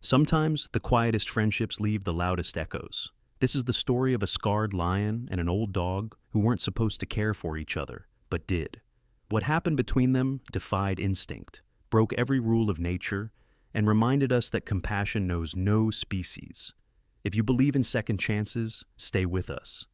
Sometimes the quietest friendships leave the loudest echoes. This is the story of a scarred lion and an old dog who weren't supposed to care for each other, but did. What happened between them defied instinct, broke every rule of nature, and reminded us that compassion knows no species. If you believe in second chances, stay with us.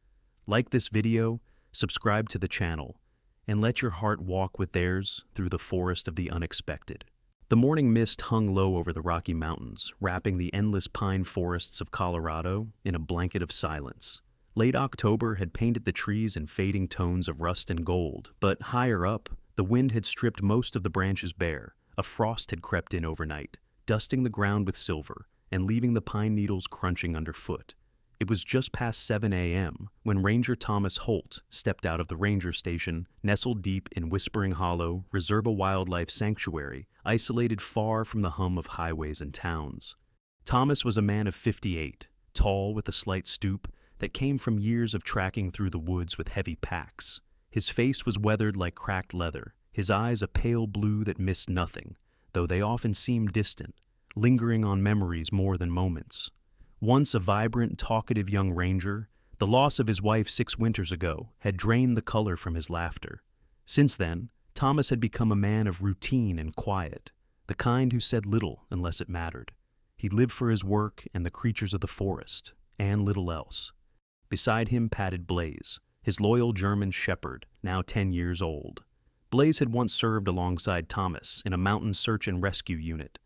Like this video, subscribe to the channel, and let your heart walk with theirs through the forest of the unexpected. The morning mist hung low over the Rocky Mountains, wrapping the endless pine forests of Colorado in a blanket of silence. Late October had painted the trees in fading tones of rust and gold, but higher up, the wind had stripped most of the branches bare. A frost had crept in overnight, dusting the ground with silver and leaving the pine needles crunching underfoot. It was just past 7 a.m. when Ranger Thomas Holt stepped out of the ranger station, nestled deep in Whispering Hollow Reserva Wildlife Sanctuary, isolated far from the hum of highways and towns. Thomas was a man of 58, tall with a slight stoop that came from years of tracking through the woods with heavy packs. His face was weathered like cracked leather, his eyes a pale blue that missed nothing, though they often seemed distant, lingering on memories more than moments. Once a vibrant, talkative young ranger, the loss of his wife 6 winters ago had drained the color from his laughter. Since then, Thomas had become a man of routine and quiet, the kind who said little unless it mattered. He lived for his work and the creatures of the forest, and little else. Beside him padded Blaze, his loyal German shepherd, now 10 years old. Blaze had once served alongside Thomas in a mountain search and rescue unit,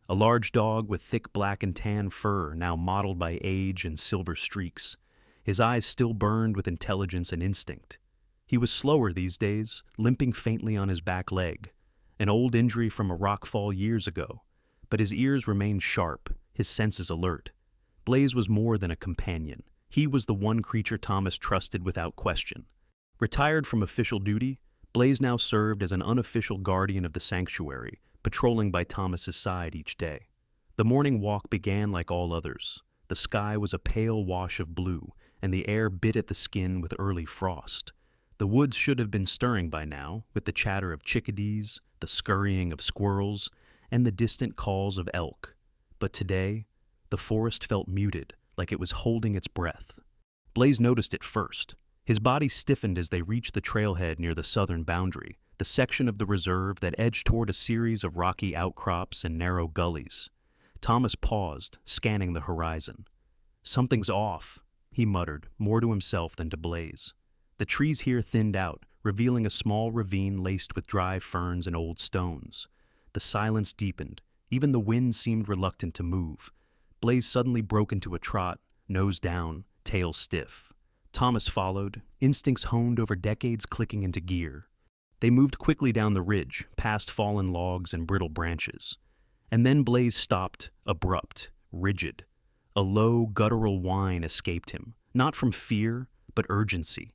a large dog with thick black and tan fur now mottled by age and silver streaks. His eyes still burned with intelligence and instinct. He was slower these days, limping faintly on his back leg, an old injury from a rockfall years ago, but his ears remained sharp, his senses alert. Blaze was more than a companion. He was the one creature Thomas trusted without question. Retired from official duty, Blaze now served as an unofficial guardian of the sanctuary, patrolling by Thomas's side each day. The morning walk began like all others. The sky was a pale wash of blue, and the air bit at the skin with early frost. The woods should have been stirring by now, with the chatter of chickadees, the scurrying of squirrels, and the distant calls of elk. But today, the forest felt muted, like it was holding its breath. Blaze noticed it first. His body stiffened as they reached the trailhead near the southern boundary, the section of the reserve that edged toward a series of rocky outcrops and narrow gullies. Thomas paused, scanning the horizon. "Something's off," he muttered, more to himself than to Blaze. The trees here thinned out, revealing a small ravine laced with dry ferns and old stones. The silence deepened. Even the wind seemed reluctant to move. Blaze suddenly broke into a trot, nose down, tail stiff. Thomas followed, instincts honed over decades clicking into gear. They moved quickly down the ridge, past fallen logs and brittle branches. And then Blaze stopped, abrupt, rigid. A low, guttural whine escaped him, not from fear, but urgency.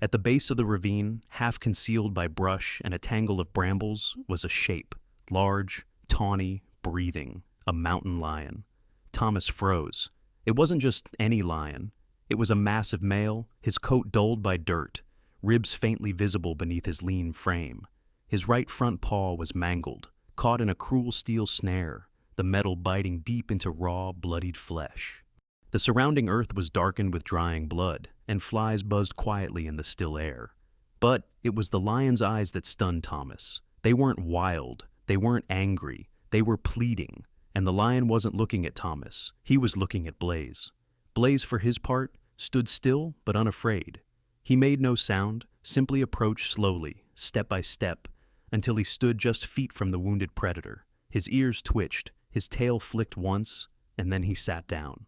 At the base of the ravine, half concealed by brush and a tangle of brambles, was a shape, large, tawny, breathing, a mountain lion. Thomas froze. It wasn't just any lion. It was a massive male, his coat dulled by dirt, ribs faintly visible beneath his lean frame. His right front paw was mangled, caught in a cruel steel snare, the metal biting deep into raw, bloodied flesh. The surrounding earth was darkened with drying blood, and flies buzzed quietly in the still air. But it was the lion's eyes that stunned Thomas. They weren't wild, they weren't angry, they were pleading, and the lion wasn't looking at Thomas, he was looking at Blaze. Blaze, for his part, stood still but unafraid. He made no sound, simply approached slowly, step by step, until he stood just feet from the wounded predator. His ears twitched, his tail flicked once, and then he sat down.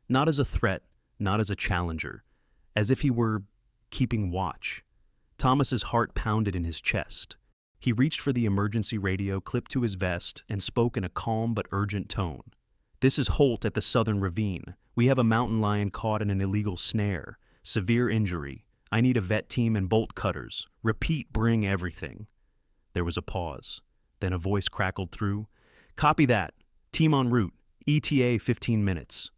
Not as a threat, not as a challenger, as if he were keeping watch. Thomas's heart pounded in his chest. He reached for the emergency radio clipped to his vest and spoke in a calm but urgent tone. "This is Holt at the southern ravine. We have a mountain lion caught in an illegal snare. Severe injury. I need a vet team and bolt cutters. Repeat, bring everything." There was a pause. Then a voice crackled through. "Copy that. Team en route. ETA 15 minutes.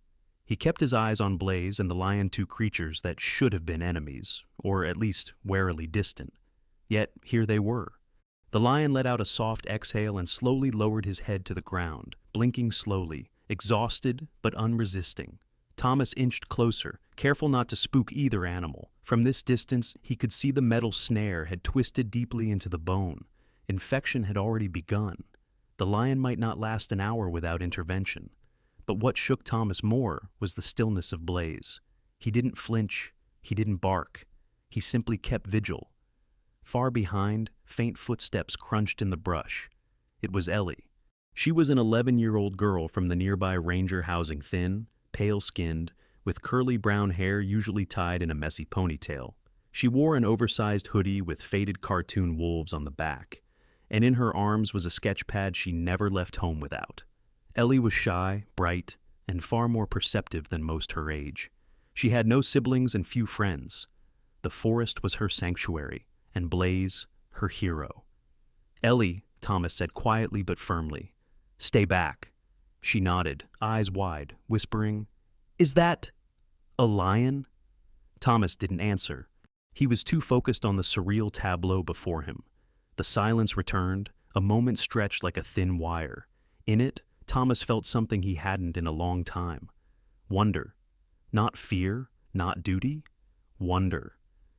He kept his eyes on Blaze and the lion, two creatures that should have been enemies, or at least warily distant. Yet here they were. The lion let out a soft exhale and slowly lowered his head to the ground, blinking slowly, exhausted but unresisting. Thomas inched closer, careful not to spook either animal. From this distance, he could see the metal snare had twisted deeply into the bone. Infection had already begun. The lion might not last an hour without intervention. But what shook Thomas more was the stillness of Blaze. He didn't flinch, he didn't bark. He simply kept vigil. Far behind, faint footsteps crunched in the brush. It was Ellie. She was an 11-year-old girl from the nearby ranger housing, thin, pale-skinned, with curly brown hair usually tied in a messy ponytail. She wore an oversized hoodie with faded cartoon wolves on the back, and in her arms was a sketch pad she never left home without. Ellie was shy, bright, and far more perceptive than most her age. She had no siblings and few friends. The forest was her sanctuary, and Blaze, her hero. "Ellie," Thomas said quietly but firmly. "Stay back." She nodded, eyes wide, whispering, "Is that a lion?" Thomas didn't answer. He was too focused on the surreal tableau before him. The silence returned, a moment stretched like a thin wire. In it, Thomas felt something he hadn't in a long time. Wonder. Not fear, not duty. Wonder.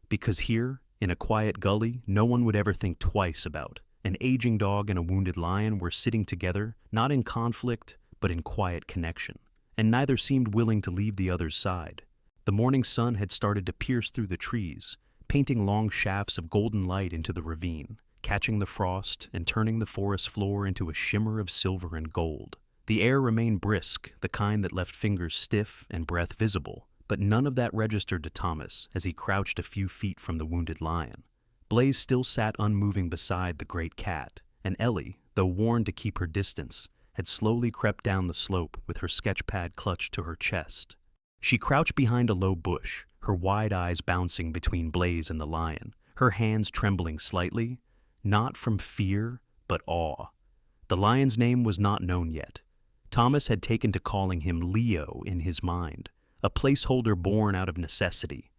Because here, in a quiet gully no one would ever think twice about, an aging dog and a wounded lion were sitting together, not in conflict, but in quiet connection, and neither seemed willing to leave the other's side. The morning sun had started to pierce through the trees, painting long shafts of golden light into the ravine, catching the frost and turning the forest floor into a shimmer of silver and gold. The air remained brisk, the kind that left fingers stiff and breath visible, but none of that registered to Thomas as he crouched a few feet from the wounded lion. Blaze still sat unmoving beside the great cat, and Ellie, though warned to keep her distance, had slowly crept down the slope with her sketchpad clutched to her chest. She crouched behind a low bush, her wide eyes bouncing between Blaze and the lion, her hands trembling slightly, not from fear, but awe. The lion's name was not known yet. Thomas had taken to calling him Leo in his mind, a placeholder born out of necessity.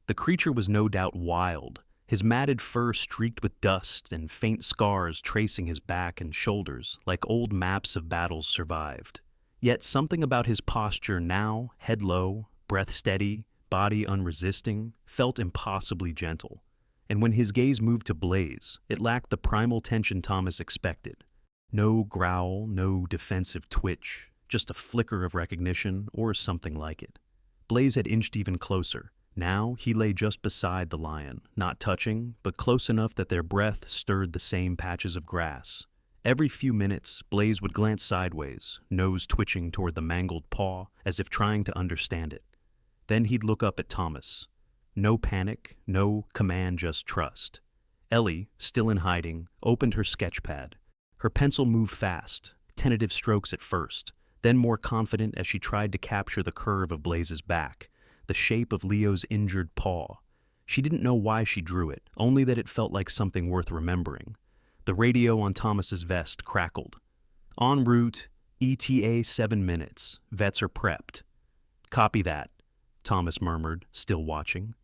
The creature was no doubt wild, his matted fur streaked with dust and faint scars tracing his back and shoulders like old maps of battles survived. Yet something about his posture now, head low, breath steady, body unresisting, felt impossibly gentle. And when his gaze moved to Blaze, it lacked the primal tension Thomas expected. No growl, no defensive twitch, just a flicker of recognition or something like it. Blaze had inched even closer. Now he lay just beside the lion, not touching, but close enough that their breath stirred the same patches of grass. Every few minutes, Blaze would glance sideways, nose twitching toward the mangled paw, as if trying to understand it. Then he'd look up at Thomas. No panic, no command, just trust. Ellie, still in hiding, opened her sketchpad. Her pencil moved fast, tentative strokes at first, then more confident as she tried to capture the curve of Blaze's back, the shape of Leo's injured paw. She didn't know why she drew it, only that it felt like something worth remembering. The radio on Thomas's vest crackled. "En route, ETA 7 minutes. Vets are prepped." "Copy that," Thomas murmured, still watching.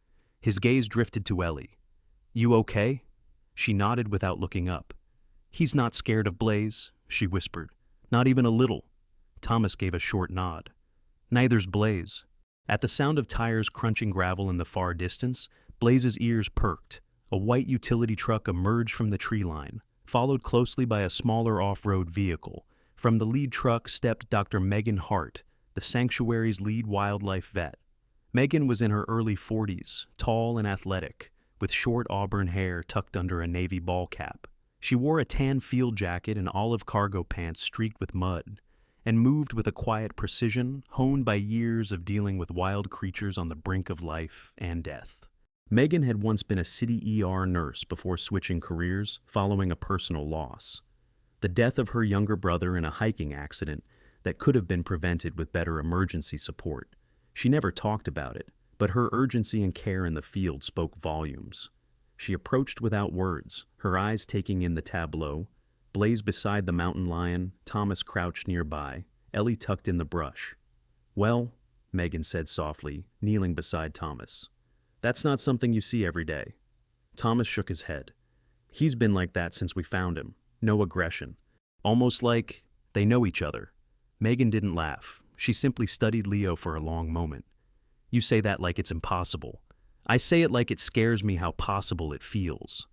His gaze drifted to Ellie. "You okay?" She nodded without looking up. "He's not scared of Blaze," she whispered. "Not even a little." Thomas gave a short nod. "Neither's Blaze." At the sound of tires crunching gravel in the far distance, Blaze's ears perked. A white utility truck emerged from the tree line, followed closely by a smaller off-road vehicle. From the lead truck stepped Dr. Megan Hart, the sanctuary's lead wildlife vet. Megan was in her early 40s, tall and athletic, with short auburn hair tucked under a navy ball cap. She wore a tan field jacket and olive cargo pants streaked with mud, and moved with a quiet precision honed by years of dealing with wild creatures on the brink of life and death. Megan had once been a city ER nurse before switching careers following a personal loss. The death of her younger brother in a hiking accident that could have been prevented with better emergency support. She never talked about it, but her urgency and care in the field spoke volumes. She approached without words, her eyes taking in the tableau. Blaze beside the mountain lion, Thomas crouched nearby, Ellie tucked in the brush. "Well," Megan said softly, kneeling beside Thomas. "That's not something you see every day." Thomas shook his head. "He's been like that since we found him. No aggression. Almost like they know each other." Megan didn't laugh. She simply studied Leo for a long moment. You say that like it's impossible. I say it like it scares me how possible it feels.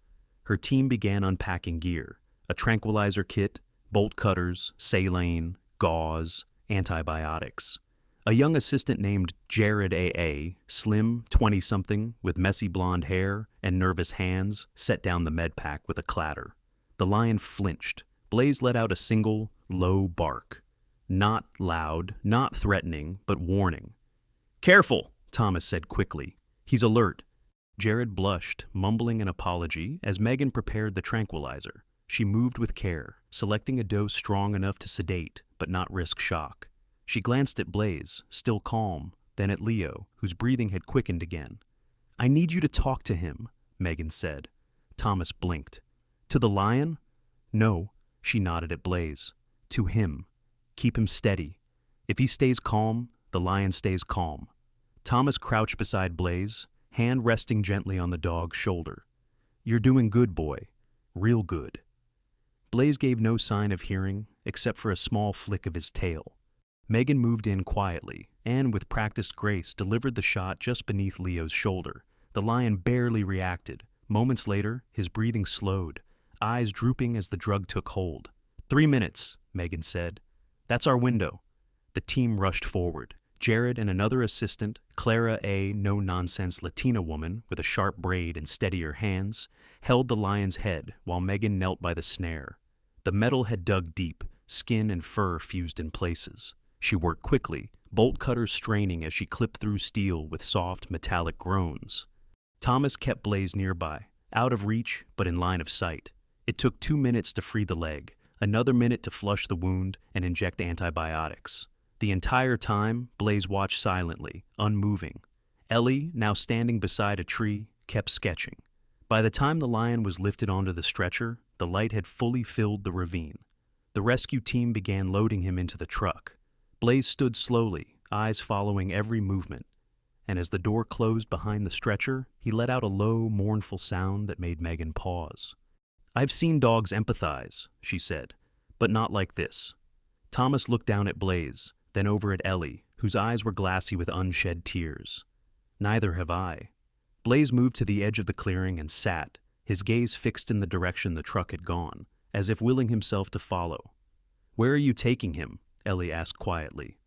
Her team began unpacking gear: a tranquilizer kit, bolt cutters, saline, gauze, antibiotics. A young assistant named Jared A.A., slim, 20-something, with messy blonde hair and nervous hands, set down the med pack with a clatter. The lion flinched. Blaze let out a single, low bark. Not loud, not threatening, but warning. "Careful," Thomas said quickly. "He's alert." Jared blushed, mumbling an apology as Megan prepared the tranquilizer. She moved with care, selecting a dose strong enough to sedate, but not risk shock. She glanced at Blaze, still calm, then at Leo, whose breathing had quickened again. "I need you to talk to him," Megan said. Thomas blinked. "To the lion?" "No," she nodded at Blaze. "To him. Keep him steady. If he stays calm, the lion stays calm." Thomas crouched beside Blaze, hand resting gently on the dog's shoulder. "You're doing good, boy. Real good." Blaze gave no sign of hearing, except for a small flick of his tail. Megan moved in quietly, and with practiced grace delivered the shot just beneath Leo's shoulder. The lion barely reacted. Moments later, his breathing slowed, eyes drooping as the drug took hold. 3 minutes, Megan said. "That's our window." The team rushed forward. Jared and another assistant, Clara, a no-nonsense Latina woman with a sharp braid and steadier hands, held the lion's head while Megan knelt by the snare. The metal had dug deep, skin and fur fused in places. She worked quickly, bolt cutters straining as she clipped through steel with soft, metallic groans. Thomas kept Blaze nearby, out of reach but in line of sight. It took 2 minutes to free the leg, another minute to flush the wound and inject antibiotics. The entire time, Blaze watched silently, unmoving. Ellie, now standing beside a tree, kept sketching. By the time the lion was lifted onto the stretcher, the light had fully filled the ravine. The rescue team began loading him into the truck. Blaze stood slowly, eyes following every movement, and as the door closed behind the stretcher, he let out a low, mournful sound that made Megan pause. "I've seen dogs empathize," she said, "but not like this." Thomas looked down at Blaze, then over at Ellie, whose eyes were glassy with unshed tears. "Neither have I." Blaze moved to the edge of the clearing and sat, his gaze fixed in the direction the truck had gone, as if willing himself to follow. "Where are you taking him?" Ellie asked quietly.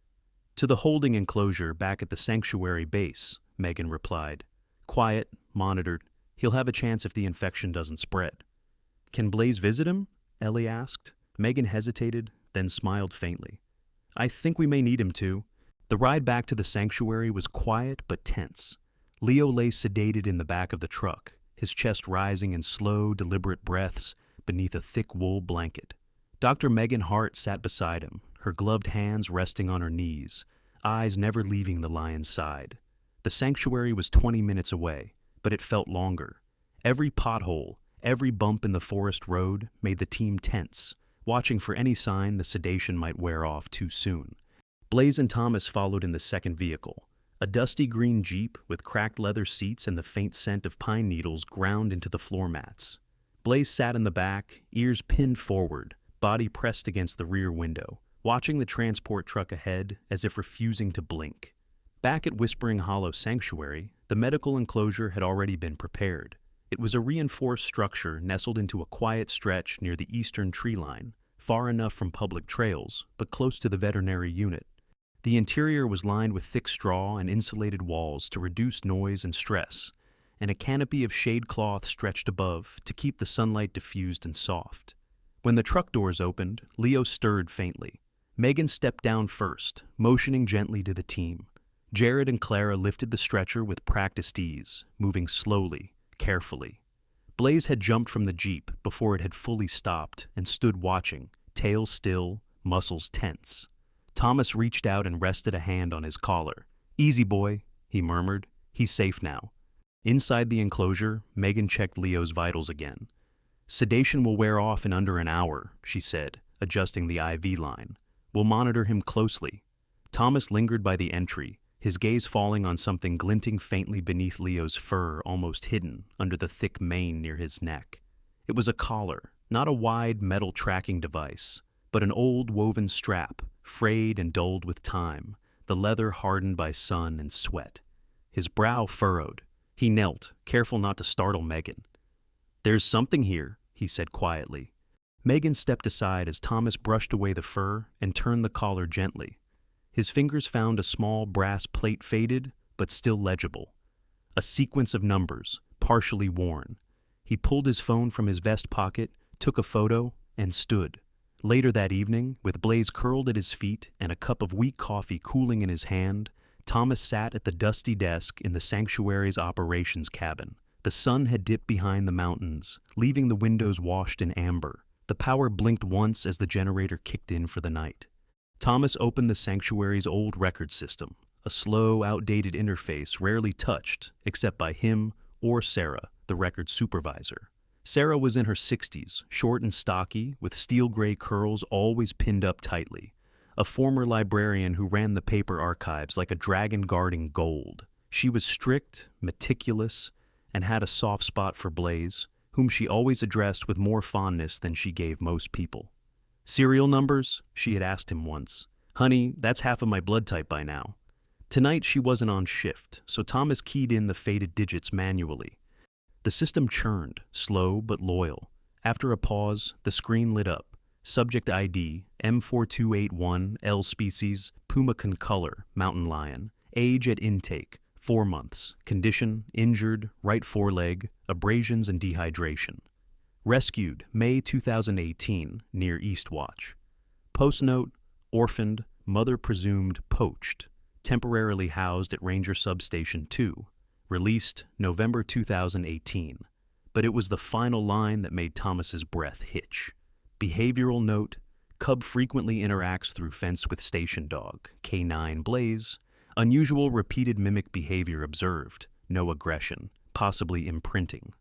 "To the holding enclosure back at the sanctuary base," Megan replied. "Quiet, monitored. He'll have a chance if the infection doesn't spread." "Can Blaze visit him?" Ellie asked. Megan hesitated, then smiled faintly. "I think we may need him to." The ride back to the sanctuary was quiet but tense. Leo lay sedated in the back of the truck, his chest rising in slow, deliberate breaths beneath a thick wool blanket. Dr. Megan Hart sat beside him, her gloved hands resting on her knees, eyes never leaving the lion's side. The sanctuary was 20 minutes away, but it felt longer. Every pothole, every bump in the forest road made the team tense, watching for any sign the sedation might wear off too soon. Blaze and Thomas followed in the second vehicle, a dusty green Jeep with cracked leather seats and the faint scent of pine needles ground into the floor mats. Blaze sat in the back, ears pinned forward, body pressed against the rear window, watching the transport truck ahead as if refusing to blink. Back at Whispering Hollow Sanctuary, the medical enclosure had already been prepared. It was a reinforced structure nestled into a quiet stretch near the eastern tree line, far enough from public trails, but close to the veterinary unit. The interior was lined with thick straw and insulated walls to reduce noise and stress, and a canopy of shade cloth stretched above to keep the sunlight diffused and soft. When the truck doors opened, Leo stirred faintly. Megan stepped down first, motioning gently to the team. Jared and Clara lifted the stretcher with practiced ease, moving slowly, carefully. Blaze had jumped from the Jeep before it had fully stopped and stood watching, tail still, muscles tense. Thomas reached out and rested a hand on his collar. "Easy, boy," he murmured. "He's safe now." Inside the enclosure, Megan checked Leo's vitals again. "Sedation will wear off in under an hour," she said, adjusting the IV line. "We'll monitor him closely." Thomas lingered by the entry, his gaze falling on something glinting faintly beneath Leo's fur, almost hidden under the thick mane near his neck. It was a collar, not a wide metal tracking device, but an old woven strap, frayed and dulled with time, the leather hardened by sun and sweat. His brow furrowed. He knelt, careful not to startle Megan. "There's something here," he said quietly. Megan stepped aside as Thomas brushed away the fur and turned the collar gently. His fingers found a small brass plate, faded but still legible. A sequence of numbers, partially worn. He pulled his phone from his vest pocket, took a photo, and stood. Later that evening, with Blaze curled at his feet and a cup of weak coffee cooling in his hand, Thomas sat at the dusty desk in the sanctuary's operations cabin. The sun had dipped behind the mountains, leaving the windows washed in amber. The power blinked once as the generator kicked in for the night. Thomas opened the sanctuary's old record system, a slow, outdated interface rarely touched except by him or Sarah, the record supervisor. Sarah was in her 60s, short and stocky, with steel-gray curls always pinned up tightly. A former librarian who ran the paper archives like a dragon guarding gold. She was strict, meticulous, and had a soft spot for Blaze, whom she always addressed with more fondness than she gave most people. "Serial numbers?" she had asked him once. "Honey, that's half of my blood type by now." Tonight she wasn't on shift, so Thomas keyed in the faded digits manually. The system churned, slow but loyal. After a pause, the screen lit up. Subject ID, M4281, L species, pumacan color, mountain lion. Age at intake, 4 months. Condition, injured, right foreleg, abrasions and dehydration. Rescued, May 2018, near Eastwatch. Postnote, orphaned, mother presumed poached. Temporarily housed at Ranger Substation 2. Released, November 2018. But it was the final line that made Thomas's breath hitch. Behavioral note, cub frequently interacts through fence with station dog, K9 Blaze. Unusual repeated mimic behavior observed, no aggression, possibly imprinting.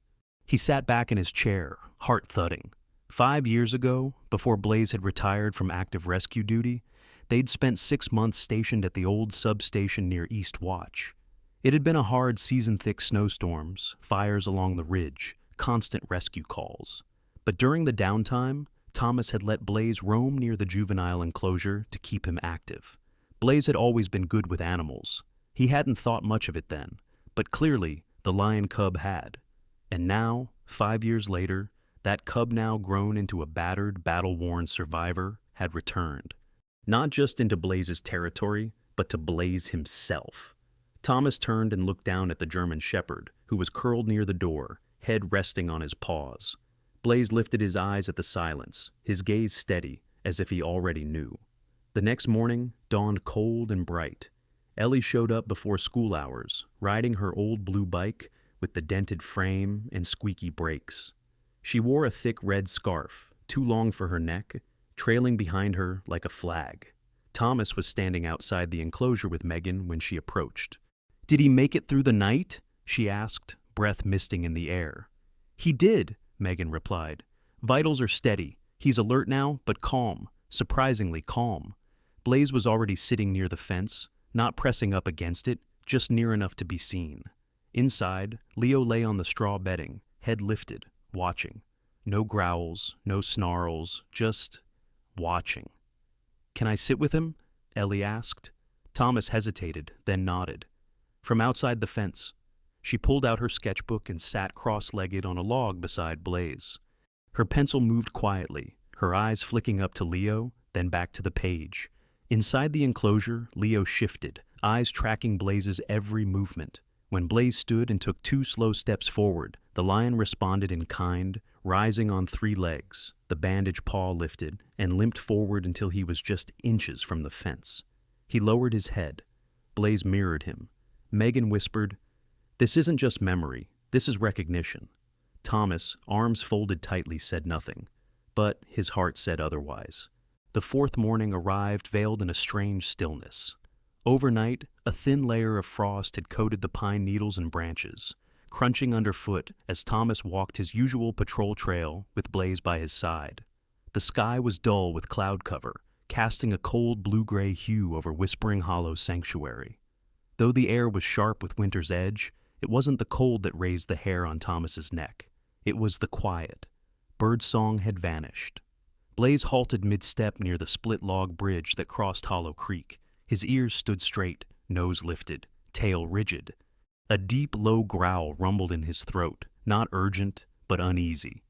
He sat back in his chair, heart thudding. 5 years ago, before Blaze had retired from active rescue duty, they'd spent 6 months stationed at the old substation near East Watch. It had been a hard season-thick snowstorms, fires along the ridge, constant rescue calls. But during the downtime, Thomas had let Blaze roam near the juvenile enclosure to keep him active. Blaze had always been good with animals. He hadn't thought much of it then, but clearly the lion cub had. And now, 5 years later, that cub, now grown into a battered, battle-worn survivor, had returned. Not just into Blaze's territory, but to Blaze himself. Thomas turned and looked down at the German shepherd, who was curled near the door, head resting on his paws. Blaze lifted his eyes at the silence, his gaze steady, as if he already knew. The next morning dawned cold and bright. Ellie showed up before school hours, riding her old blue bike with the dented frame and squeaky brakes. She wore a thick red scarf, too long for her neck, trailing behind her like a flag. Thomas was standing outside the enclosure with Megan when she approached. "Did he make it through the night?" she asked, breath misting in the air. "He did," Megan replied. "Vitals are steady. He's alert now, but calm, surprisingly calm." Blaze was already sitting near the fence, not pressing up against it, just near enough to be seen. Inside, Leo lay on the straw bedding, head lifted, watching. No growls, no snarls, just watching. "Can I sit with him?" Ellie asked. Thomas hesitated, then nodded. From outside the fence, she pulled out her sketchbook and sat cross-legged on a log beside Blaze. Her pencil moved quietly, her eyes flicking up to Leo, then back to the page. Inside the enclosure, Leo shifted, eyes tracking Blaze's every movement. When Blaze stood and took 2 slow steps forward, the lion responded in kind, rising on 3 legs, the bandage paw lifted, and limped forward until he was just inches from the fence. He lowered his head. Blaze mirrored him. Megan whispered, "This isn't just memory, this is recognition." Thomas, arms folded tightly, said nothing, but his heart said otherwise. The 4th morning arrived veiled in a strange stillness. Overnight, a thin layer of frost had coated the pine needles and branches, crunching underfoot as Thomas walked his usual patrol trail with Blaze by his side. The sky was dull with cloud cover, casting a cold blue-gray hue over Whispering Hollow Sanctuary. Though the air was sharp with winter's edge, it wasn't the cold that raised the hair on Thomas's neck. It was the quiet. Birdsong had vanished. Blaze halted mid-step near the split-log bridge that crossed Hollow Creek. His ears stood straight, nose lifted, tail rigid. A deep, low growl rumbled in his throat, not urgent, but uneasy.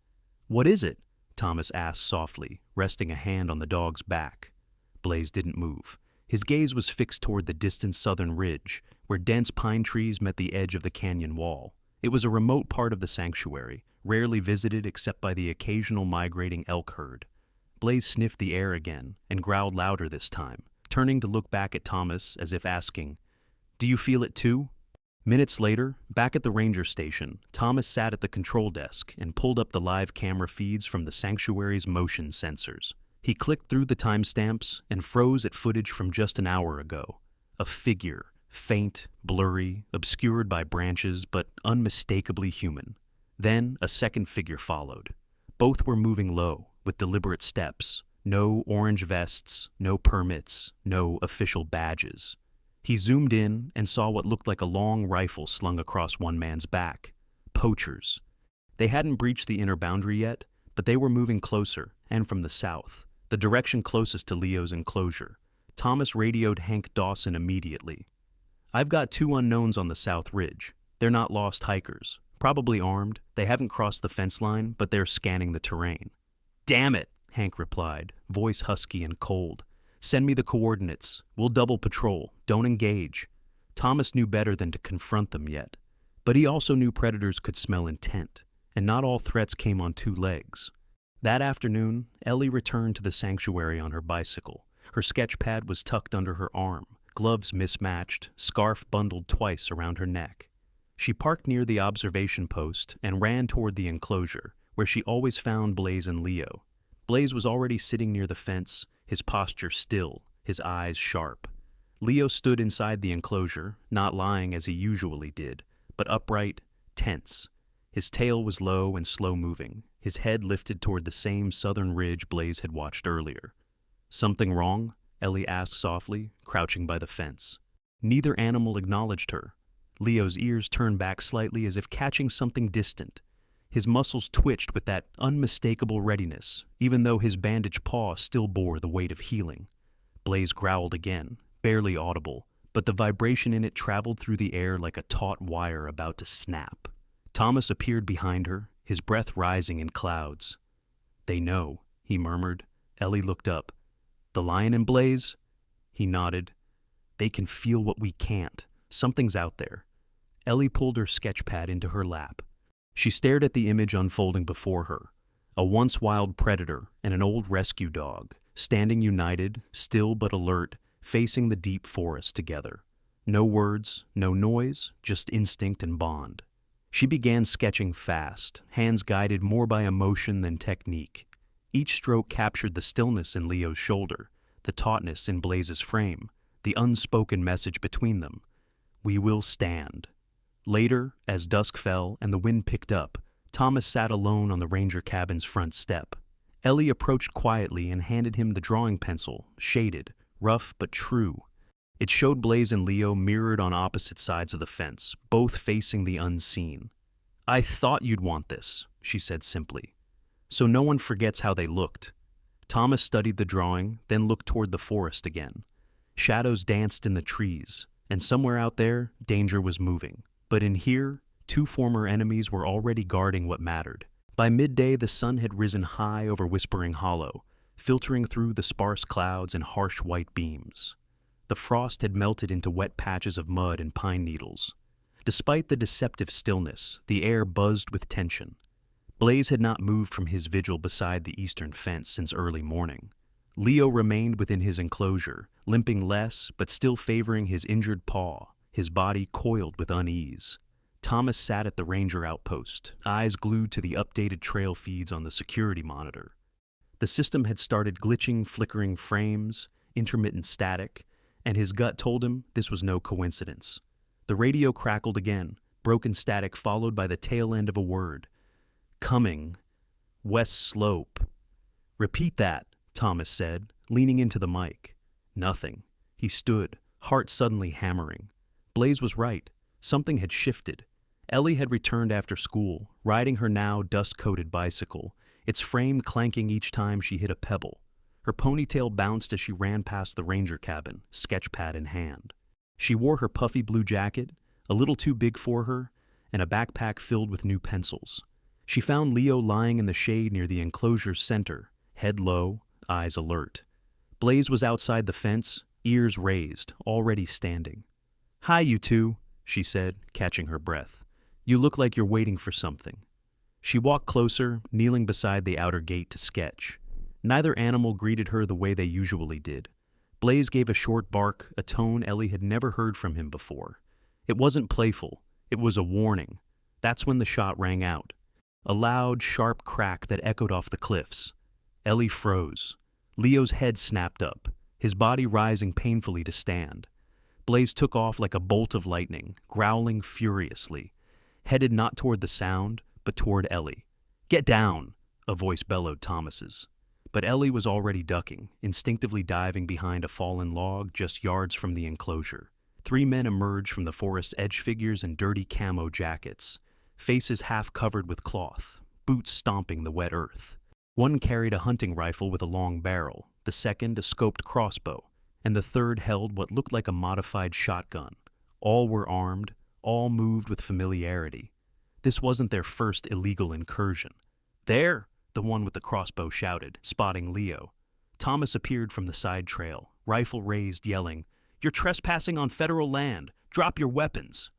"What is it?" Thomas asked softly, resting a hand on the dog's back. Blaze didn't move. His gaze was fixed toward the distant southern ridge, where dense pine trees met the edge of the canyon wall. It was a remote part of the sanctuary, rarely visited except by the occasional migrating elk herd. Blaze sniffed the air again and growled louder this time, turning to look back at Thomas as if asking, "Do you feel it too?" Minutes later, back at the ranger station, Thomas sat at the control desk and pulled up the live camera feeds from the sanctuary's motion sensors. He clicked through the timestamps and froze at footage from just an hour ago. A figure, faint, blurry, obscured by branches, but unmistakably human. Then a second figure followed. Both were moving low, with deliberate steps. No orange vests, no permits, no official badges. He zoomed in and saw what looked like a long rifle slung across one man's back. Poachers. They hadn't breached the inner boundary yet, but they were moving closer, and from the south, the direction closest to Leo's enclosure. Thomas radioed Hank Dawson immediately. "I've got 2 unknowns on the south ridge. They're not lost hikers. Probably armed. They haven't crossed the fence line, but they're scanning the terrain." "Damn it," Hank replied, voice husky and cold. "Send me the coordinates. We'll double patrol. Don't engage." Thomas knew better than to confront them yet. But he also knew predators could smell intent, and not all threats came on 2 legs. That afternoon, Ellie returned to the sanctuary on her bicycle. Her sketch pad was tucked under her arm, gloves mismatched, scarf bundled twice around her neck. She parked near the observation post and ran toward the enclosure, where she always found Blaze and Leo. Blaze was already sitting near the fence, his posture still, his eyes sharp. Leo stood inside the enclosure, not lying as he usually did, but upright, tense. His tail was low and slow-moving, his head lifted toward the same southern ridge Blaze had watched earlier. "Something wrong?" Ellie asked softly, crouching by the fence. Neither animal acknowledged her. Leo's ears turned back slightly as if catching something distant. His muscles twitched with that unmistakable readiness, even though his bandaged paw still bore the weight of healing. Blaze growled again, barely audible, but the vibration in it traveled through the air like a taut wire about to snap. Thomas appeared behind her, his breath rising in clouds. "They know," he murmured. Ellie looked up. "The lion and Blaze?" He nodded. "They can feel what we can't. Something's out there." Ellie pulled her sketch pad into her lap. She stared at the image unfolding before her. A once wild predator and an old rescue dog, standing united, still but alert, facing the deep forest together. No words, no noise, just instinct and bond. She began sketching fast, hands guided more by emotion than technique. Each stroke captured the stillness in Leo's shoulder, the tautness in Blaze's frame, the unspoken message between them. "We will stand." Later, as dusk fell and the wind picked up, Thomas sat alone on the ranger cabin's front step. Ellie approached quietly and handed him the drawing pencil, shaded, rough but true. It showed Blaze and Leo mirrored on opposite sides of the fence, both facing the unseen. "I thought you'd want this," she said simply. "So no one forgets how they looked." Thomas studied the drawing, then looked toward the forest again. Shadows danced in the trees, and somewhere out there, danger was moving. But in here, 2 former enemies were already guarding what mattered. By midday, the sun had risen high over Whispering Hollow, filtering through the sparse clouds in harsh white beams. The frost had melted into wet patches of mud and pine needles. Despite the deceptive stillness, the air buzzed with tension. Blaze had not moved from his vigil beside the eastern fence since early morning. Leo remained within his enclosure, limping less but still favoring his injured paw, his body coiled with unease. Thomas sat at the ranger outpost, eyes glued to the updated trail feeds on the security monitor. The system had started glitching, flickering frames, intermittent static, and his gut told him this was no coincidence. The radio crackled again, broken static followed by the tail end of a word. "Coming. West Slope." "Repeat that," Thomas said, leaning into the mic. Nothing. He stood, heart suddenly hammering. Blaze was right. Something had shifted. Ellie had returned after school, riding her now dust-coated bicycle, its frame clanking each time she hit a pebble. Her ponytail bounced as she ran past the ranger cabin, sketchpad in hand. She wore her puffy blue jacket, a little too big for her, and a backpack filled with new pencils. She found Leo lying in the shade near the enclosure's center, head low, eyes alert. Blaze was outside the fence, ears raised, already standing. "Hi, you two," she said, catching her breath. "You look like you're waiting for something." She walked closer, kneeling beside the outer gate to sketch. Neither animal greeted her the way they usually did. Blaze gave a short bark, a tone Ellie had never heard from him before. It wasn't playful, it was a warning. That's when the shot rang out. A loud, sharp crack that echoed off the cliffs. Ellie froze. Leo's head snapped up, his body rising painfully to stand. Blaze took off like a bolt of lightning, growling furiously, headed not toward the sound, but toward Ellie. "Get down!" a voice bellowed Thomas's. But Ellie was already ducking, instinctively diving behind a fallen log just yards from the enclosure. 3 men emerged from the forest's edge, figures in dirty camo jackets, faces half covered with cloth, boots stomping the wet earth. One carried a hunting rifle with a long barrel, the second a scoped crossbow, and the third held what looked like a modified shotgun. All were armed, all moved with familiarity. This wasn't their first illegal incursion. "There!" the one with the crossbow shouted, spotting Leo. Thomas appeared from the side trail, rifle raised, yelling, "You're trespassing on federal land! Drop your weapons!"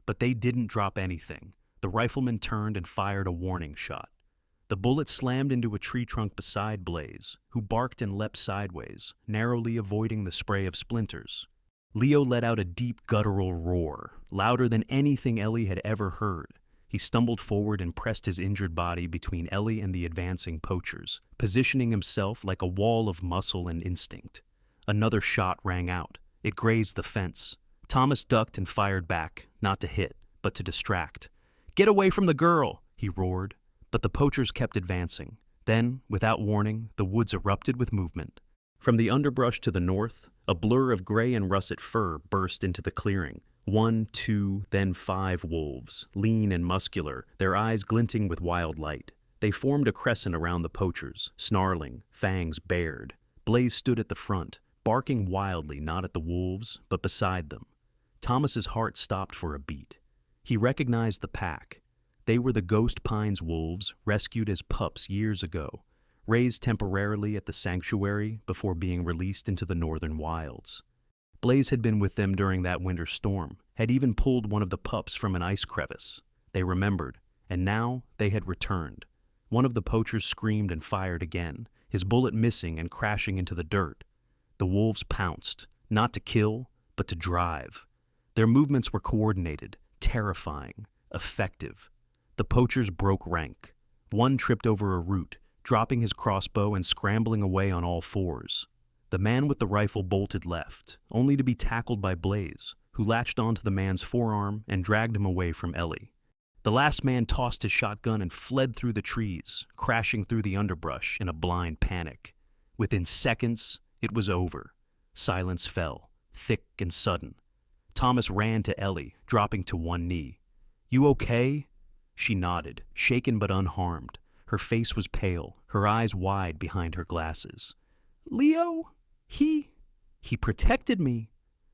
But they didn't drop anything. The rifleman turned and fired a warning shot. The bullet slammed into a tree trunk beside Blaze, who barked and leapt sideways, narrowly avoiding the spray of splinters. Leo let out a deep guttural roar, louder than anything Ellie had ever heard. He stumbled forward and pressed his injured body between Ellie and the advancing poachers, positioning himself like a wall of muscle and instinct. Another shot rang out. It grazed the fence. Thomas ducked and fired back, not to hit, but to distract. "Get away from the girl!" he roared. But the poachers kept advancing. Then, without warning, the woods erupted with movement. From the underbrush to the north, a blur of gray and russet fur burst into the clearing. 1, 2, then 5 wolves, lean and muscular, their eyes glinting with wild light. They formed a crescent around the poachers, snarling, fangs bared. Blaze stood at the front, barking wildly not at the wolves, but beside them. Thomas's heart stopped for a beat. He recognized the pack. They were the Ghost Pines wolves, rescued as pups years ago, raised temporarily at the sanctuary before being released into the northern wilds. Blaze had been with them during that winter storm, had even pulled one of the pups from an ice crevice. They remembered, and now they had returned. One of the poachers screamed and fired again, his bullet missing and crashing into the dirt. The wolves pounced, not to kill, but to drive. Their movements were coordinated, terrifying, effective. The poachers broke rank. One tripped over a root, dropping his crossbow and scrambling away on all fours. The man with the rifle bolted left, only to be tackled by Blaze, who latched onto the man's forearm and dragged him away from Ellie. The last man tossed his shotgun and fled through the trees, crashing through the underbrush in a blind panic. Within seconds, it was over. Silence fell, thick and sudden. Thomas ran to Ellie, dropping to one knee. "You okay?" She nodded, shaken but unharmed. Her face was pale, her eyes wide behind her glasses. "Leo? He protected me."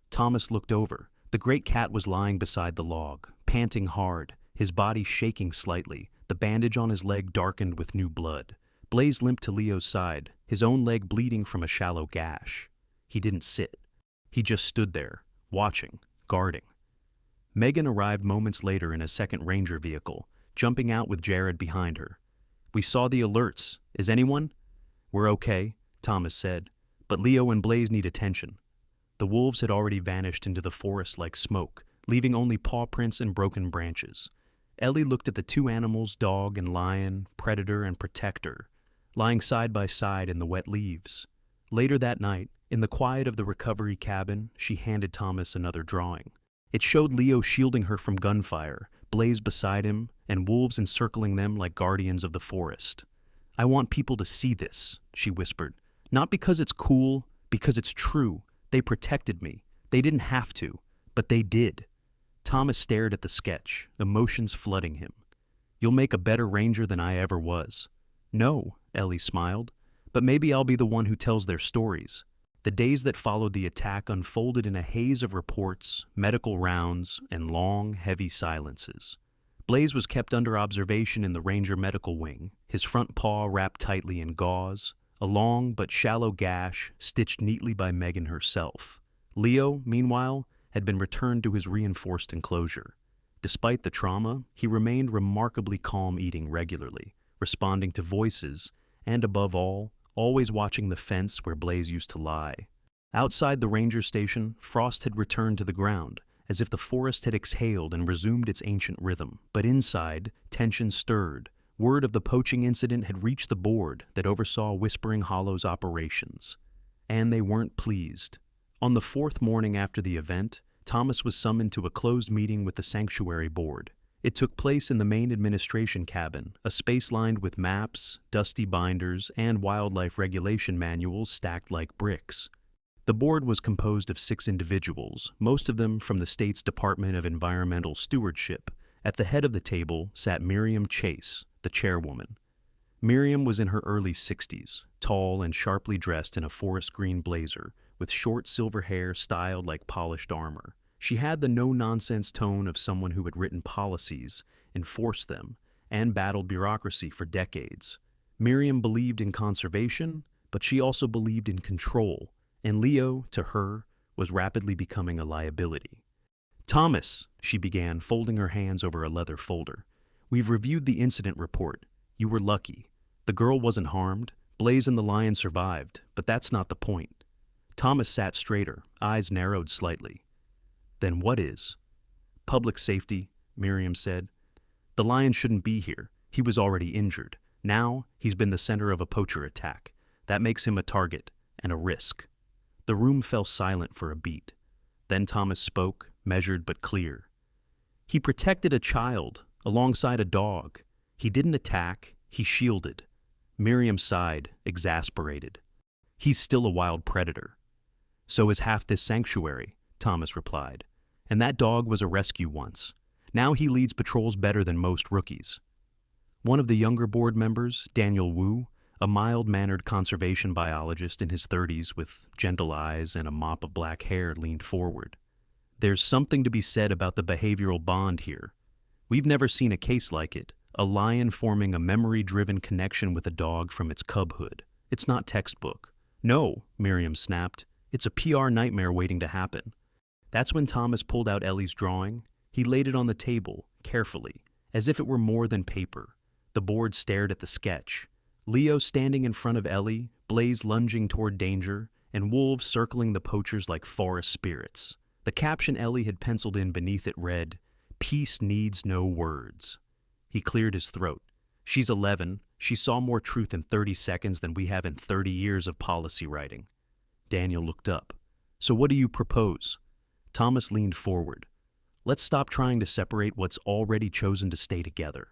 Thomas looked over. The great cat was lying beside the log, panting hard, his body shaking slightly, the bandage on his leg darkened with new blood. Blaze limped to Leo's side, his own leg bleeding from a shallow gash. He didn't sit. He just stood there, watching, guarding. Megan arrived moments later in a second ranger vehicle, jumping out with Jared behind her. "We saw the alerts. Is anyone?" "We're okay," Thomas said, "but Leo and Blaze need attention." The wolves had already vanished into the forest like smoke, leaving only paw prints and broken branches. Ellie looked at the 2 animals, dog and lion, predator and protector, lying side by side in the wet leaves. Later that night, in the quiet of the recovery cabin, she handed Thomas another drawing. It showed Leo shielding her from gunfire, Blaze beside him, and wolves encircling them like guardians of the forest. "I want people to see this," she whispered. "Not because it's cool, because it's true. They protected me. They didn't have to, but they did." Thomas stared at the sketch, emotions flooding him. "You'll make a better ranger than I ever was." No, Ellie smiled, but maybe I'll be the one who tells their stories. The days that followed the attack unfolded in a haze of reports, medical rounds, and long, heavy silences. Blaze was kept under observation in the Ranger Medical Wing, his front paw wrapped tightly in gauze, a long but shallow gash stitched neatly by Megan herself. Leo, meanwhile, had been returned to his reinforced enclosure. Despite the trauma, he remained remarkably calm, eating regularly, responding to voices, and above all, always watching the fence where Blaze used to lie. Outside the ranger station, frost had returned to the ground, as if the forest had exhaled and resumed its ancient rhythm. But inside, tension stirred. Word of the poaching incident had reached the board that oversaw Whispering Hollow's operations. And they weren't pleased. On the fourth morning after the event, Thomas was summoned to a closed meeting with the sanctuary board. It took place in the main administration cabin, a space lined with maps, dusty binders, and wildlife regulation manuals stacked like bricks. The board was composed of 6 individuals, most of them from the state's Department of Environmental Stewardship. At the head of the table sat Miriam Chase, the chairwoman. Miriam was in her early 60s, tall and sharply dressed in a forest green blazer, with short silver hair styled like polished armor. She had the no-nonsense tone of someone who had written policies, enforced them, and battled bureaucracy for decades. Miriam believed in conservation, but she also believed in control, and Leo, to her, was rapidly becoming a liability. "Thomas," she began, folding her hands over a leather folder, "we've reviewed the incident report. You were lucky. The girl wasn't harmed. Blaze and the lion survived, but that's not the point." Thomas sat straighter, eyes narrowed slightly. "Then what is?" "Public safety," Miriam said. "The lion shouldn't be here. He was already injured. Now, he's been the center of a poacher attack. That makes him a target and a risk." The room fell silent for a beat. Then Thomas spoke, measured but clear. "He protected a child, alongside a dog. He didn't attack, he shielded." Miriam sighed, exasperated. "He's still a wild predator." "So is half this sanctuary," Thomas replied. "And that dog was a rescue once. Now he leads patrols better than most rookies." One of the younger board members, Daniel Wu, a mild-mannered conservation biologist in his 30s with gentle eyes and a mop of black hair, leaned forward. "There's something to be said about the behavioral bond here. We've never seen a case like it, a lion forming a memory-driven connection with a dog from its cubhood. It's not textbook." "No," Miriam snapped. "It's a PR nightmare waiting to happen." That's when Thomas pulled out Ellie's drawing. He laid it on the table, carefully, as if it were more than paper. The board stared at the sketch. Leo standing in front of Ellie, Blaze lunging toward danger, and wolves circling the poachers like forest spirits. The caption Ellie had penciled in beneath it read, "Peace needs no words." He cleared his throat. "She's 11. She saw more truth in 30 seconds than we have in 30 years of policy writing." Daniel looked up. "So what do you propose?" Thomas leaned forward. "Let's stop trying to separate what's already chosen to stay together.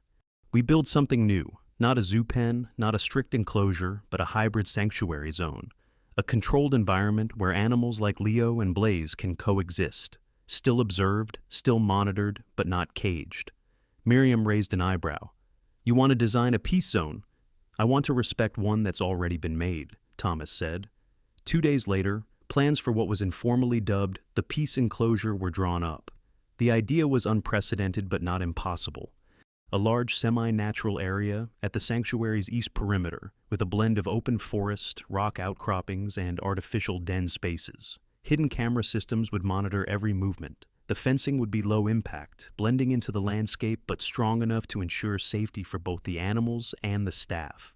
We build something new, not a zoo pen, not a strict enclosure, but a hybrid sanctuary zone. A controlled environment where animals like Leo and Blaze can coexist, still observed, still monitored, but not caged." Miriam raised an eyebrow. "You want to design a peace zone?" "I want to respect one that's already been made," Thomas said. 2 days later, plans for what was informally dubbed the peace enclosure were drawn up. The idea was unprecedented but not impossible. A large semi-natural area at the sanctuary's east perimeter, with a blend of open forest, rock outcroppings, and artificial den spaces. Hidden camera systems would monitor every movement. The fencing would be low impact, blending into the landscape but strong enough to ensure safety for both the animals and the staff.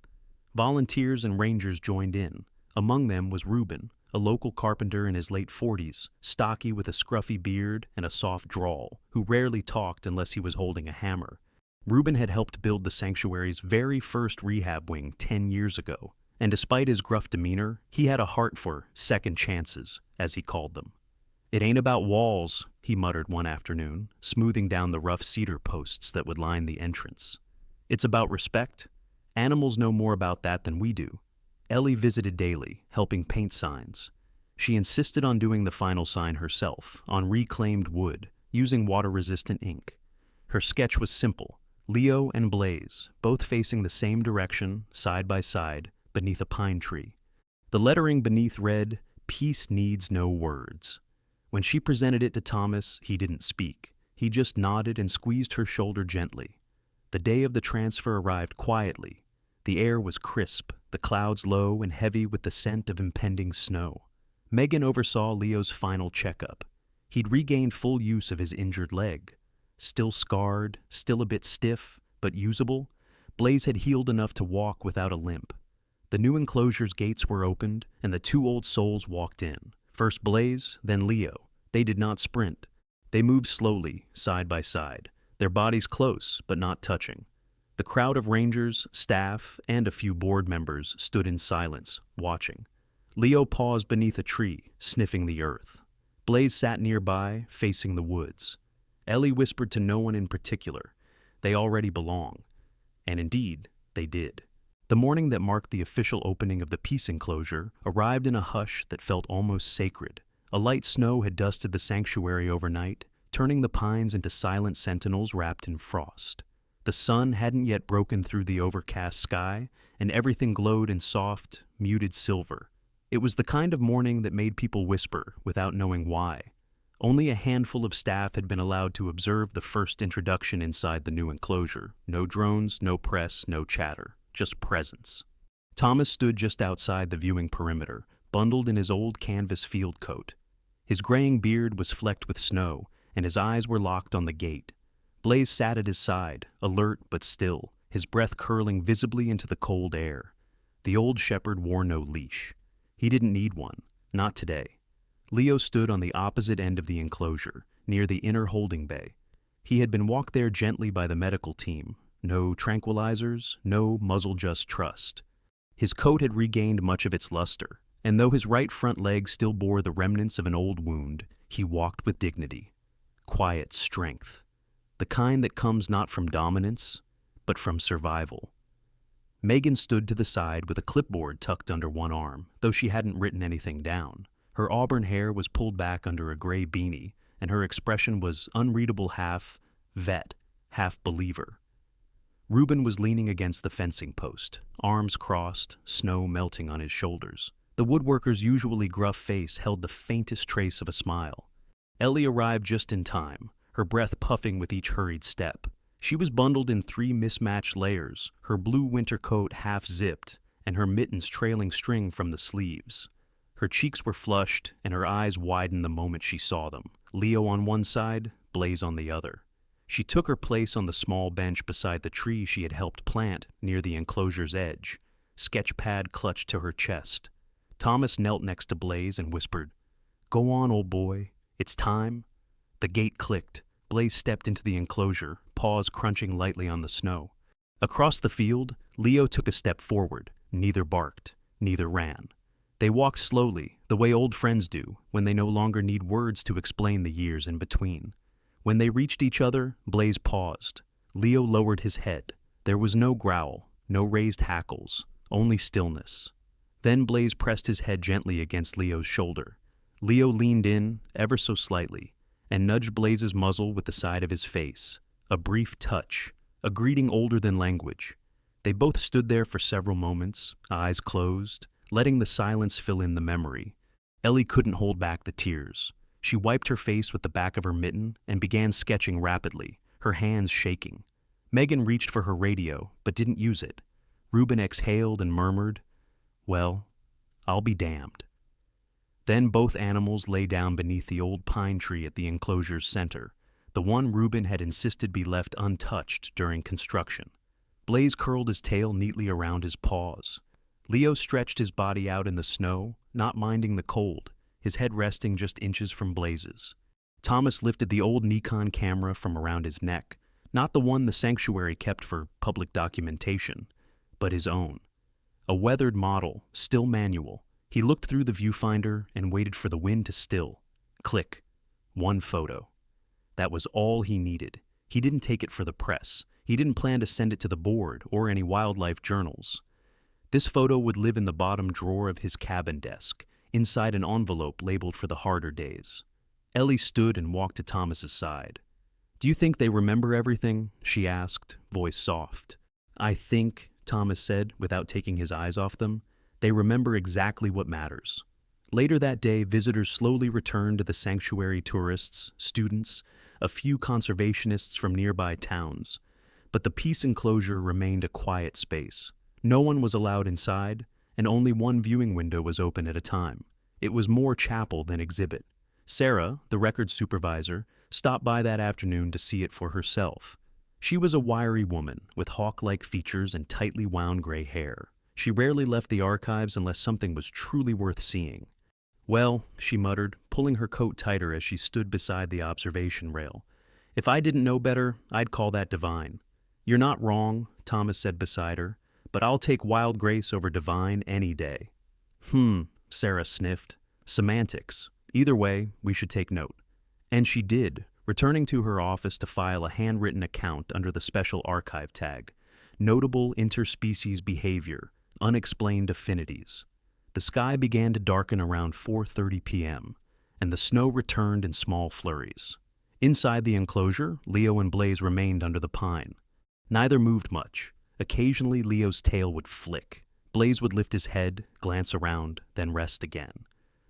Volunteers and rangers joined in. Among them was Reuben, a local carpenter in his late 40s, stocky with a scruffy beard and a soft drawl, who rarely talked unless he was holding a hammer. Reuben had helped build the sanctuary's very first rehab wing 10 years ago, and despite his gruff demeanor, he had a heart for second chances, as he called them. "It ain't about walls," he muttered one afternoon, smoothing down the rough cedar posts that would line the entrance. "It's about respect. Animals know more about that than we do." Ellie visited daily, helping paint signs. She insisted on doing the final sign herself, on reclaimed wood, using water-resistant ink. Her sketch was simple: Leo and Blaze, both facing the same direction, side by side, beneath a pine tree. The lettering beneath read, "Peace needs no words." When she presented it to Thomas, he didn't speak. He just nodded and squeezed her shoulder gently. The day of the transfer arrived quietly. The air was crisp, the clouds low and heavy with the scent of impending snow. Megan oversaw Leo's final checkup. He'd regained full use of his injured leg. Still scarred, still a bit stiff, but usable, Blaze had healed enough to walk without a limp. The new enclosure's gates were opened, and the two old souls walked in. First Blaze, then Leo. They did not sprint. They moved slowly, side by side, their bodies close but not touching. The crowd of rangers, staff, and a few board members stood in silence, watching. Leo paused beneath a tree, sniffing the earth. Blaze sat nearby, facing the woods. Ellie whispered to no one in particular. They already belong. And indeed, they did. The morning that marked the official opening of the peace enclosure arrived in a hush that felt almost sacred. A light snow had dusted the sanctuary overnight, turning the pines into silent sentinels wrapped in frost. The sun hadn't yet broken through the overcast sky, and everything glowed in soft, muted silver. It was the kind of morning that made people whisper without knowing why. Only a handful of staff had been allowed to observe the first introduction inside the new enclosure. No drones, no press, no chatter, just presence. Thomas stood just outside the viewing perimeter, bundled in his old canvas field coat. His graying beard was flecked with snow, and his eyes were locked on the gate. Blaze sat at his side, alert but still, his breath curling visibly into the cold air. The old shepherd wore no leash. He didn't need one, not today. Leo stood on the opposite end of the enclosure, near the inner holding bay. He had been walked there gently by the medical team. No tranquilizers, no muzzle, just trust. His coat had regained much of its luster, and though his right front leg still bore the remnants of an old wound, he walked with dignity. Quiet strength. The kind that comes not from dominance, but from survival. Megan stood to the side with a clipboard tucked under one arm, though she hadn't written anything down. Her auburn hair was pulled back under a gray beanie, and her expression was unreadable, half vet, half believer. Reuben was leaning against the fencing post, arms crossed, snow melting on his shoulders. The woodworker's usually gruff face held the faintest trace of a smile. Ellie arrived just in time, her breath puffing with each hurried step. She was bundled in 3 mismatched layers, her blue winter coat half-zipped, and her mittens trailing string from the sleeves. Her cheeks were flushed, and her eyes widened the moment she saw them. Leo on one side, Blaze on the other. She took her place on the small bench beside the tree she had helped plant near the enclosure's edge, sketch pad clutched to her chest. Thomas knelt next to Blaze and whispered, "Go on, old boy. It's time." The gate clicked. Blaze stepped into the enclosure, paws crunching lightly on the snow. Across the field, Leo took a step forward. Neither barked, neither ran. They walked slowly, the way old friends do, when they no longer need words to explain the years in between. When they reached each other, Blaze paused. Leo lowered his head. There was no growl, no raised hackles, only stillness. Then Blaze pressed his head gently against Leo's shoulder. Leo leaned in, ever so slightly, and nudged Blaze's muzzle with the side of his face. A brief touch, a greeting older than language. They both stood there for several moments, eyes closed, letting the silence fill in the memory. Ellie couldn't hold back the tears. She wiped her face with the back of her mitten and began sketching rapidly, her hands shaking. Megan reached for her radio, but didn't use it. Reuben exhaled and murmured, "Well, I'll be damned." Then both animals lay down beneath the old pine tree at the enclosure's center, the one Reuben had insisted be left untouched during construction. Blaze curled his tail neatly around his paws. Leo stretched his body out in the snow, not minding the cold, his head resting just inches from Blaze's. Thomas lifted the old Nikon camera from around his neck, not the one the sanctuary kept for public documentation, but his own. A weathered model, still manual. He looked through the viewfinder and waited for the wind to still. Click. One photo. That was all he needed. He didn't take it for the press. He didn't plan to send it to the board or any wildlife journals. This photo would live in the bottom drawer of his cabin desk, inside an envelope labeled for the harder days. Ellie stood and walked to Thomas's side. Do you think they remember everything? She asked, voice soft. I think, Thomas said, without taking his eyes off them, they remember exactly what matters. Later that day, visitors slowly returned to the sanctuary, tourists, students, a few conservationists from nearby towns. But the peace enclosure remained a quiet space. No one was allowed inside, and only one viewing window was open at a time. It was more chapel than exhibit. Sarah, the record supervisor, stopped by that afternoon to see it for herself. She was a wiry woman with hawk-like features and tightly wound gray hair. She rarely left the archives unless something was truly worth seeing. Well, she muttered, pulling her coat tighter as she stood beside the observation rail. If I didn't know better, I'd call that divine. You're not wrong, Thomas said beside her, but I'll take wild grace over divine any day. Sarah sniffed. Semantics. Either way, we should take note. And she did, returning to her office to file a handwritten account under the special archive tag. Notable interspecies behavior, unexplained affinities. The sky began to darken around 4:30 p.m., and the snow returned in small flurries. Inside the enclosure, Leo and Blaze remained under the pine. Neither moved much. Occasionally, Leo's tail would flick. Blaze would lift his head, glance around, then rest again.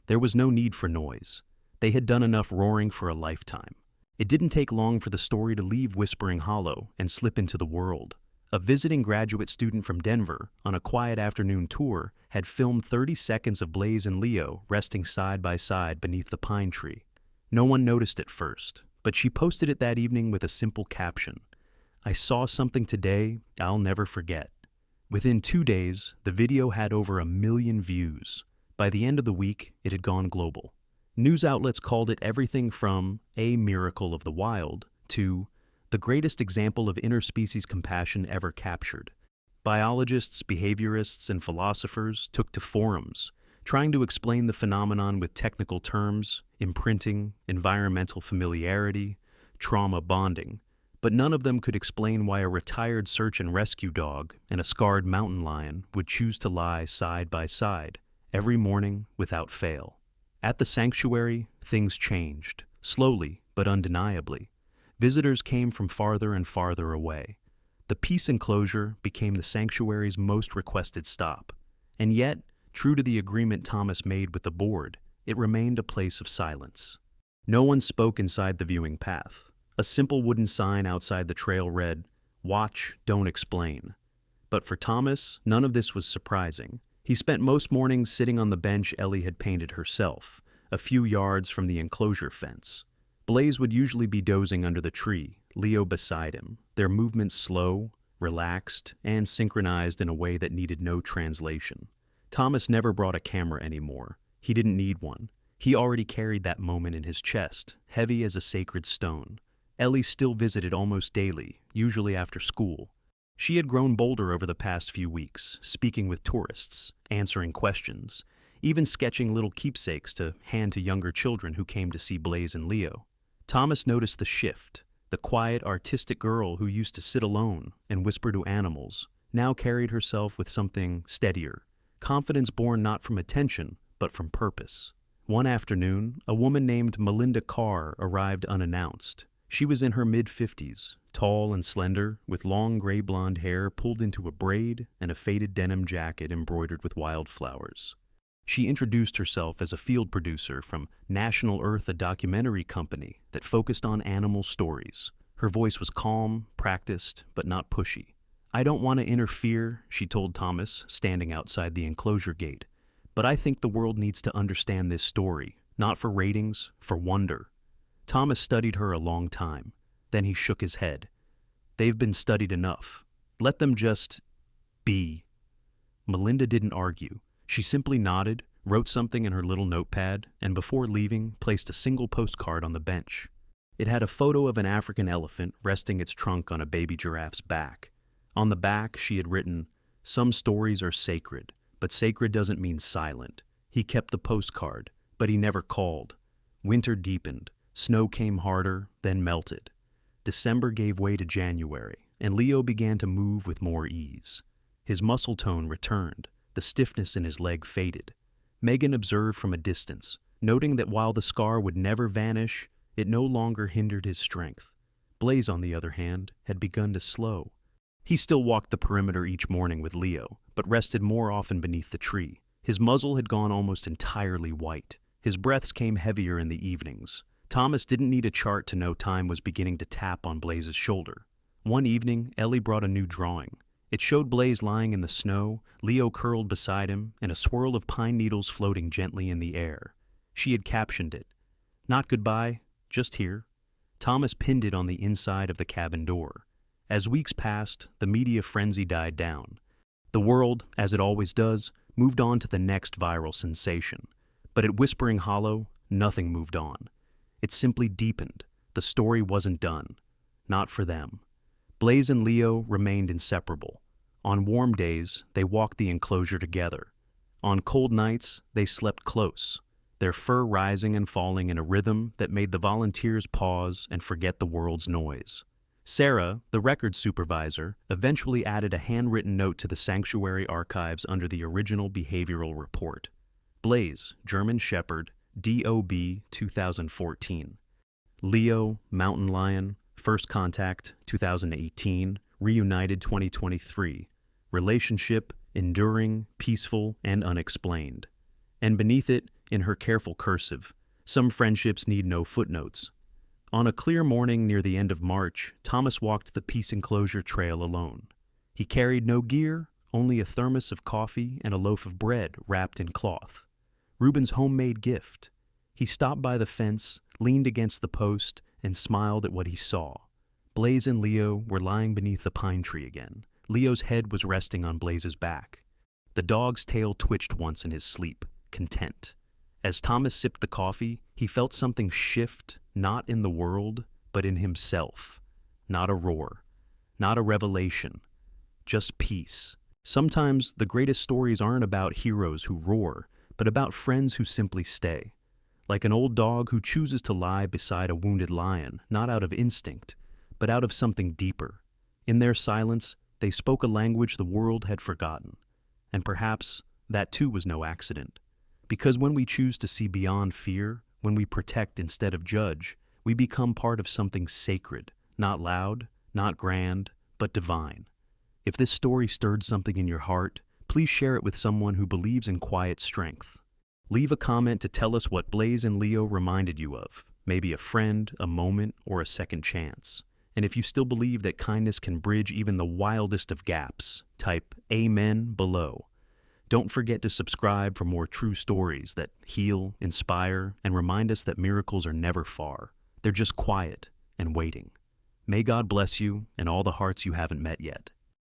There was no need for noise. They had done enough roaring for a lifetime. It didn't take long for the story to leave Whispering Hollow and slip into the world. A visiting graduate student from Denver, on a quiet afternoon tour, had filmed 30 seconds of Blaze and Leo resting side by side beneath the pine tree. No one noticed at first, but she posted it that evening with a simple caption. I saw something today I'll never forget. Within 2 days, the video had over 1 million views. By the end of the week, it had gone global. News outlets called it everything from a miracle of the wild to the greatest example of interspecies compassion ever captured. Biologists, behaviorists, and philosophers took to forums, trying to explain the phenomenon with technical terms, imprinting, environmental familiarity, trauma bonding, but none of them could explain why a retired search and rescue dog and a scarred mountain lion would choose to lie side by side, every morning without fail. At the sanctuary, things changed, slowly but undeniably. Visitors came from farther and farther away. The peace enclosure became the sanctuary's most requested stop. And yet, true to the agreement Thomas made with the board, it remained a place of silence. No one spoke inside the viewing path. A simple wooden sign outside the trail read, "Watch, don't explain." But for Thomas, none of this was surprising. He spent most mornings sitting on the bench Ellie had painted herself, a few yards from the enclosure fence. Blaze would usually be dozing under the tree, Leo beside him, their movements slow, relaxed, and synchronized in a way that needed no translation. Thomas never brought a camera anymore. He didn't need one. He already carried that moment in his chest, heavy as a sacred stone. Ellie still visited almost daily, usually after school. She had grown bolder over the past few weeks, speaking with tourists, answering questions, even sketching little keepsakes to hand to younger children who came to see Blaze and Leo. Thomas noticed the shift. The quiet, artistic girl who used to sit alone and whisper to animals now carried herself with something steadier, confidence born not from attention, but from purpose. One afternoon, a woman named Melinda Carr arrived unannounced. She was in her mid-50s, tall and slender, with long gray blonde hair pulled into a braid and a faded denim jacket embroidered with wildflowers. She introduced herself as a field producer from National Earth, a documentary company that focused on animal stories. Her voice was calm, practiced, but not pushy. I don't want to interfere, she told Thomas, standing outside the enclosure gate. But I think the world needs to understand this story, not for ratings, for wonder. Thomas studied her a long time. Then he shook his head. They've been studied enough. Let them just be. Melinda didn't argue. She simply nodded, wrote something in her little notepad, and before leaving, placed a single postcard on the bench. It had a photo of an African elephant resting its trunk on a baby giraffe's back. On the back, she had written, "Some stories are sacred, but sacred doesn't mean silent." He kept the postcard, but he never called. Winter deepened. Snow came harder, then melted. December gave way to January, and Leo began to move with more ease. His muscle tone returned. The stiffness in his leg faded. Megan observed from a distance, noting that while the scar would never vanish, it no longer hindered his strength. Blaze, on the other hand, had begun to slow. He still walked the perimeter each morning with Leo, but rested more often beneath the tree. His muzzle had gone almost entirely white. His breaths came heavier in the evenings. Thomas didn't need a chart to know time was beginning to tap on Blaze's shoulder. One evening, Ellie brought a new drawing. It showed Blaze lying in the snow, Leo curled beside him, and a swirl of pine needles floating gently in the air. She had captioned it, "Not goodbye, just here." Thomas pinned it on the inside of the cabin door. As weeks passed, the media frenzy died down. The world, as it always does, moved on to the next viral sensation. But at Whispering Hollow, nothing moved on. It simply deepened. The story wasn't done. Not for them. Blaze and Leo remained inseparable. On warm days, they walked the enclosure together. On cold nights, they slept close, their fur rising and falling in a rhythm that made the volunteers pause and forget the world's noise. Sarah, the record supervisor, eventually added a handwritten note to the sanctuary archives under the original behavioral report. Blaze, German Shepherd, DOB 2014. Leo, Mountain Lion, First Contact 2018, Reunited 2023. Relationship, enduring, peaceful, and unexplained. And beneath it, in her careful cursive, some friendships need no footnotes. On a clear morning near the end of March, Thomas walked the Peace Enclosure Trail alone. He carried no gear, only a thermos of coffee and a loaf of bread wrapped in cloth. Reuben's homemade gift. He stopped by the fence, leaned against the post, and smiled at what he saw. Blaze and Leo were lying beneath the pine tree again. Leo's head was resting on Blaze's back. The dog's tail twitched once in his sleep, content. As Thomas sipped the coffee, he felt something shift, not in the world, but in himself. Not a roar, not a revelation, just peace. Sometimes the greatest stories aren't about heroes who roar, but about friends who simply stay. Like an old dog who chooses to lie beside a wounded lion, not out of instinct, but out of something deeper. In their silence, they spoke a language the world had forgotten. And perhaps that too was no accident. Because when we choose to see beyond fear, when we protect instead of judge, we become part of something sacred, not loud, not grand, but divine. If this story stirred something in your heart, please share it with someone who believes in quiet strength. Leave a comment to tell us what Blaze and Leo reminded you of, maybe a friend, a moment, or a second chance. And if you still believe that kindness can bridge even the wildest of gaps, type Amen below. Don't forget to subscribe for more true stories that heal, inspire, and remind us that miracles are never far. They're just quiet and waiting. May God bless you and all the hearts you haven't met yet.